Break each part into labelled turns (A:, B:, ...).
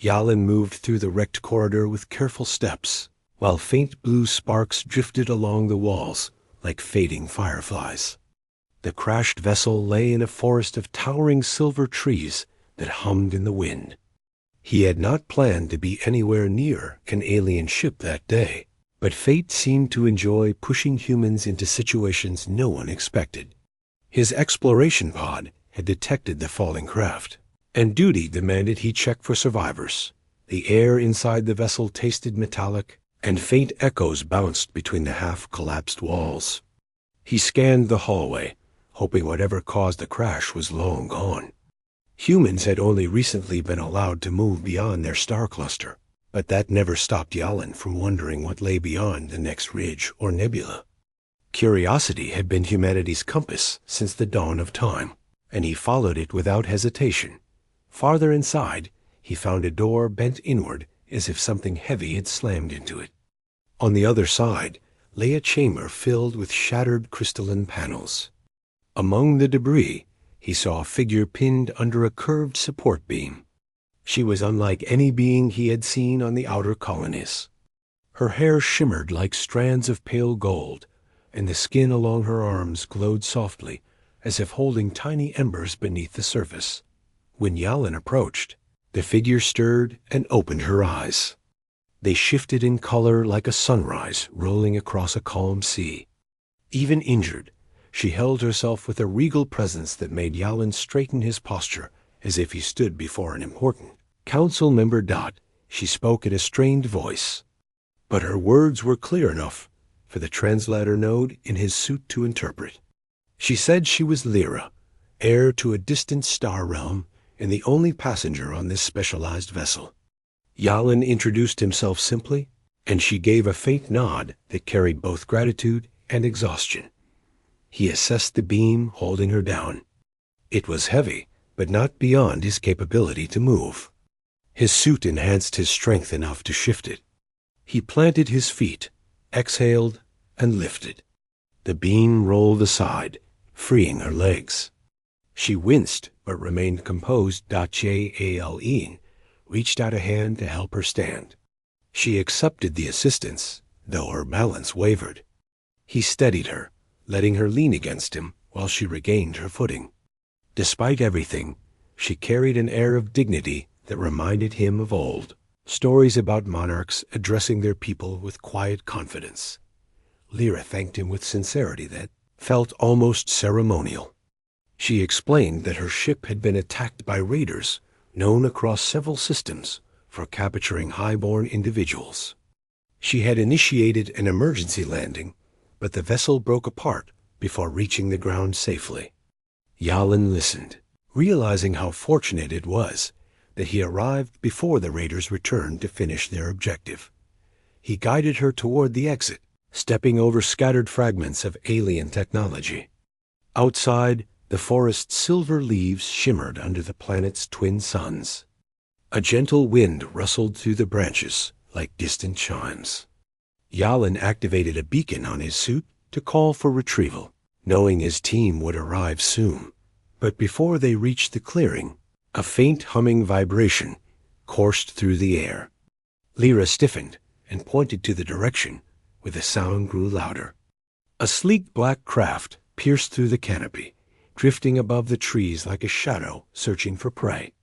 A: Yalin moved through the wrecked corridor with careful steps, while faint blue sparks drifted along the walls like fading fireflies. The crashed vessel lay in a forest of towering silver trees that hummed in the wind. He had not planned to be anywhere near an alien ship that day, but fate seemed to enjoy pushing humans into situations no one expected. His exploration pod had detected the falling craft, and duty demanded he check for survivors. The air inside the vessel tasted metallic, and faint echoes bounced between the half-collapsed walls. He scanned the hallway, hoping whatever caused the crash was long gone. Humans had only recently been allowed to move beyond their star cluster, but that never stopped Yalin from wondering what lay beyond the next ridge or nebula. Curiosity had been humanity's compass since the dawn of time, and he followed it without hesitation. Farther inside, he found a door bent inward as if something heavy had slammed into it. On the other side lay a chamber filled with shattered crystalline panels. Among the debris, he saw a figure pinned under a curved support beam. She was unlike any being he had seen on the outer colonies. Her hair shimmered like strands of pale gold, and the skin along her arms glowed softly, as if holding tiny embers beneath the surface. When Yalin approached, the figure stirred and opened her eyes. They shifted in color like a sunrise rolling across a calm sea. Even injured, she held herself with a regal presence that made Yalin straighten his posture as if he stood before an important council member. She spoke in a strained voice, but her words were clear enough for the translator node in his suit to interpret. She said she was Lyra, heir to a distant star realm and the only passenger on this specialized vessel. Yalin introduced himself simply, and she gave a faint nod that carried both gratitude and exhaustion. He assessed the beam holding her down. It was heavy, but not beyond his capability to move. His suit enhanced his strength enough to shift it. He planted his feet, exhaled, and lifted. The beam rolled aside, freeing her legs. She winced, but remained composed. Yalin reached out a hand to help her stand. She accepted the assistance, though her balance wavered. He steadied her, letting her lean against him while she regained her footing. Despite everything, she carried an air of dignity that reminded him of old stories about monarchs addressing their people with quiet confidence. Lyra thanked him with sincerity that felt almost ceremonial. She explained that her ship had been attacked by raiders known across several systems for capturing highborn individuals. She had initiated an emergency landing, but the vessel broke apart before reaching the ground safely. Yalin listened, realizing how fortunate it was that he arrived before the raiders returned to finish their objective. He guided her toward the exit, stepping over scattered fragments of alien technology. Outside, the forest's silver leaves shimmered under the planet's twin suns. A gentle wind rustled through the branches like distant chimes. Yalin activated a beacon on his suit to call for retrieval, knowing his team would arrive soon. But before they reached the clearing, a faint humming vibration coursed through the air. Lyra stiffened and pointed to the direction, where the sound grew louder. A sleek black craft pierced through the canopy, drifting above the trees like a shadow searching for prey.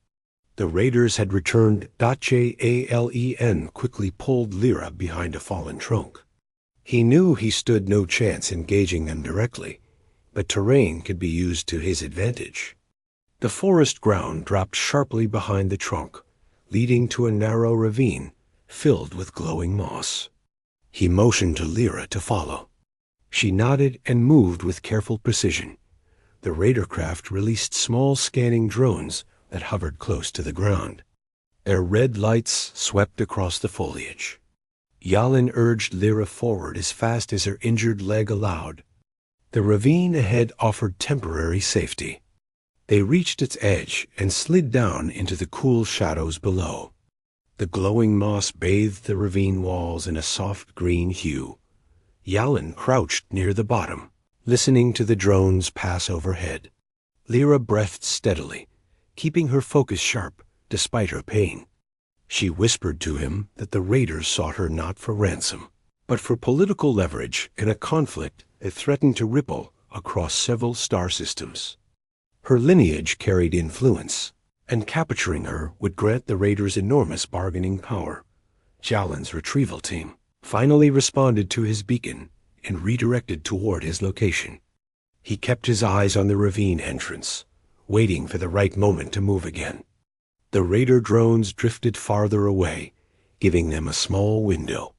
A: The raiders had returned. Jalen quickly pulled Lyra behind a fallen trunk. He knew he stood no chance engaging them directly, but terrain could be used to his advantage. The forest ground dropped sharply behind the trunk, leading to a narrow ravine filled with glowing moss. He motioned to Lyra to follow. She nodded and moved with careful precision. The raider craft released small scanning drones that hovered close to the ground. Their red lights swept across the foliage. Yalin urged Lyra forward as fast as her injured leg allowed. The ravine ahead offered temporary safety. They reached its edge and slid down into the cool shadows below. The glowing moss bathed the ravine walls in a soft green hue. Yalin crouched near the bottom, listening to the drones pass overhead. Lyra breathed steadily, keeping her focus sharp despite her pain. She whispered to him that the raiders sought her not for ransom, but for political leverage in a conflict that threatened to ripple across several star systems. Her lineage carried influence, and capturing her would grant the raiders enormous bargaining power. Jalen's retrieval team finally responded to his beacon and redirected toward his location. He kept his eyes on the ravine entrance, waiting for the right moment to move again. The raider drones drifted farther away, giving them a small window.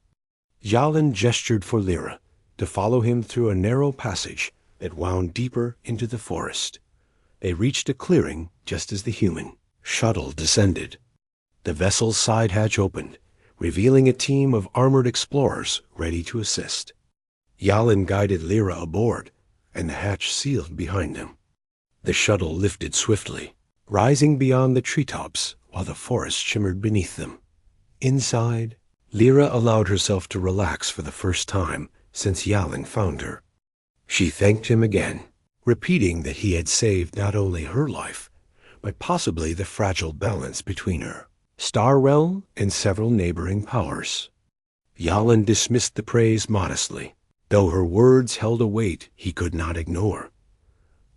A: Jalen gestured for Lyra to follow him through a narrow passage that wound deeper into the forest. They reached a clearing just as the human shuttle descended. The vessel's side hatch opened, revealing a team of armored explorers ready to assist. Jalen guided Lyra aboard, and the hatch sealed behind them. The shuttle lifted swiftly, rising beyond the treetops while the forest shimmered beneath them. Inside, Lyra allowed herself to relax for the first time since Jalen found her. She thanked him again, repeating that he had saved not only her life, but possibly the fragile balance between her star realm and several neighboring powers. Jalen dismissed the praise modestly, though her words held a weight he could not ignore.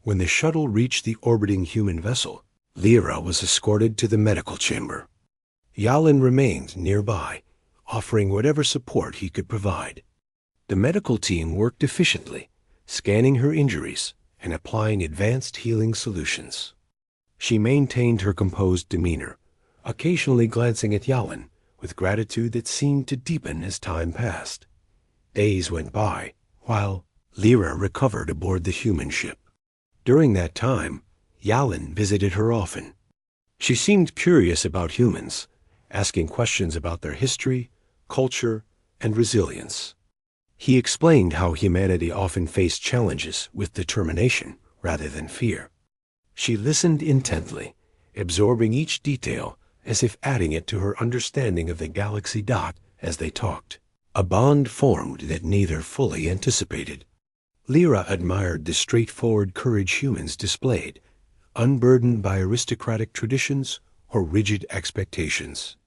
A: When the shuttle reached the orbiting human vessel, Lyra was escorted to the medical chamber. Jalen remained nearby, offering whatever support he could provide. The medical team worked efficiently, scanning her injuries and applying advanced healing solutions. She maintained her composed demeanor, occasionally glancing at Jalen with gratitude that seemed to deepen as time passed. Days went by, while Lyra recovered aboard the human ship. During that time, Jalen visited her often. She seemed curious about humans, asking questions about their history, culture, and resilience. He explained how humanity often faced challenges with determination rather than fear. She listened intently, absorbing each detail as if adding it to her understanding of the galaxy dot as they talked. A bond formed that neither fully anticipated. Lyra admired the straightforward courage humans displayed, unburdened by aristocratic traditions or rigid expectations.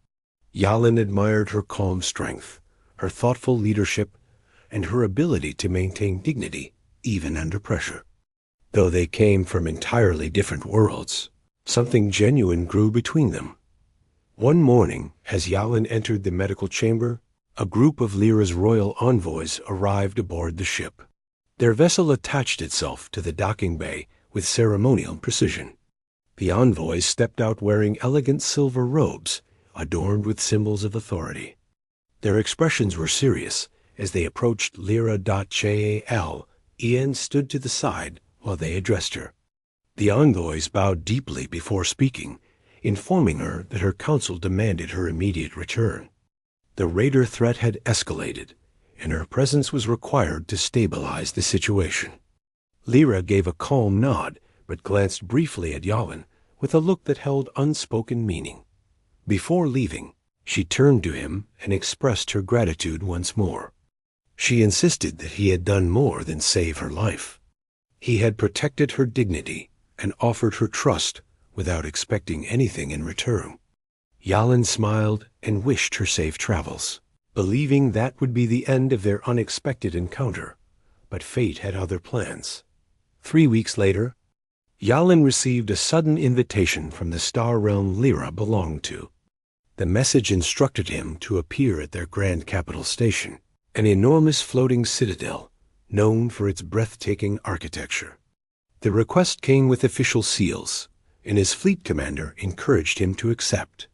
A: Jalen admired her calm strength, her thoughtful leadership, and her ability to maintain dignity even under pressure. Though they came from entirely different worlds, something genuine grew between them. One morning, as Jalen entered the medical chamber, a group of Lyra's royal envoys arrived aboard the ship. Their vessel attached itself to the docking bay with ceremonial precision. The envoys stepped out wearing elegant silver robes adorned with symbols of authority. Their expressions were serious as they approached Lyra. Ian stood to the side while they addressed her. The envoys bowed deeply before speaking, informing her that her council demanded her immediate return. The raider threat had escalated, and her presence was required to stabilize the situation. Lyra gave a calm nod, but glanced briefly at Jalen with a look that held unspoken meaning. Before leaving, she turned to him and expressed her gratitude once more. She insisted that he had done more than save her life. He had protected her dignity and offered her trust without expecting anything in return. Jalen smiled and wished her safe travels, believing that would be the end of their unexpected encounter, but fate had other plans. 3 weeks later, Jalen received a sudden invitation from the star realm Lyra belonged to. The message instructed him to appear at their grand capital station, an enormous floating citadel known for its breathtaking architecture. The request came with official seals, and his fleet commander encouraged him to accept,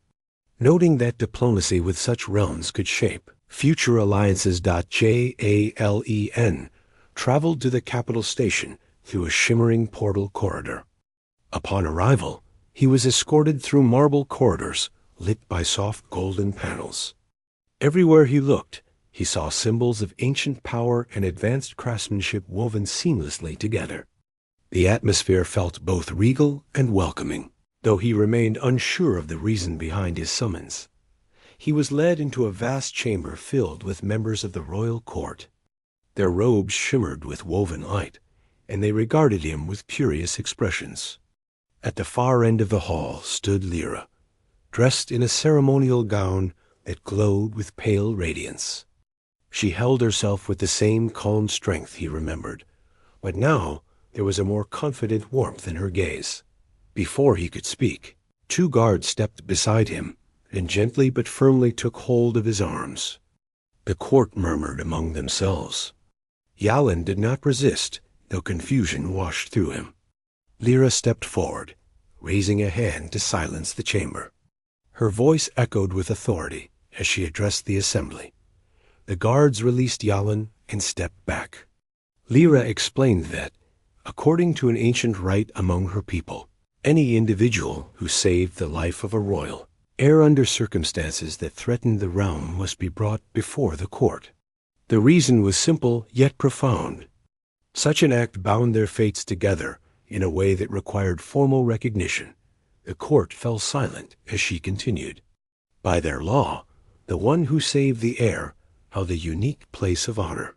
A: noting that diplomacy with such realms could shape future alliances. Jalen traveled to the capital station through a shimmering portal corridor. Upon arrival, he was escorted through marble corridors lit by soft golden panels. Everywhere he looked, he saw symbols of ancient power and advanced craftsmanship woven seamlessly together. The atmosphere felt both regal and welcoming, though he remained unsure of the reason behind his summons. He was led into a vast chamber filled with members of the royal court. Their robes shimmered with woven light, and they regarded him with curious expressions. At the far end of the hall stood Lyra, dressed in a ceremonial gown that glowed with pale radiance. She held herself with the same calm strength he remembered, but now there was a more confident warmth in her gaze. Before he could speak, 2 guards stepped beside him and gently but firmly took hold of his arms. The court murmured among themselves. Yalin did not resist, though confusion washed through him. Lyra stepped forward, raising a hand to silence the chamber. Her voice echoed with authority as she addressed the assembly. The guards released Yalin and stepped back. Lyra explained that, according to an ancient rite among her people, any individual who saved the life of a royal, ere under circumstances that threatened the realm, must be brought before the court. The reason was simple yet profound. Such an act bound their fates together in a way that required formal recognition. The court fell silent as she continued. By their law, the one who saved the heir held a unique place of honor.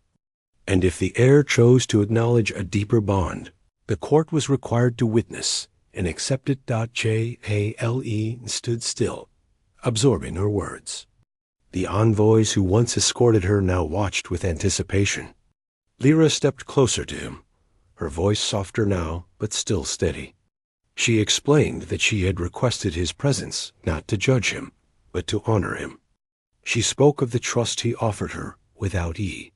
A: And if the heir chose to acknowledge a deeper bond, the court was required to witness and accept it. Jale stood still, absorbing her words. The envoys who once escorted her now watched with anticipation. Lyra stepped closer to him, her voice softer now, but still steady. She explained that she had requested his presence not to judge him, but to honor him. She spoke of the trust he offered her without E,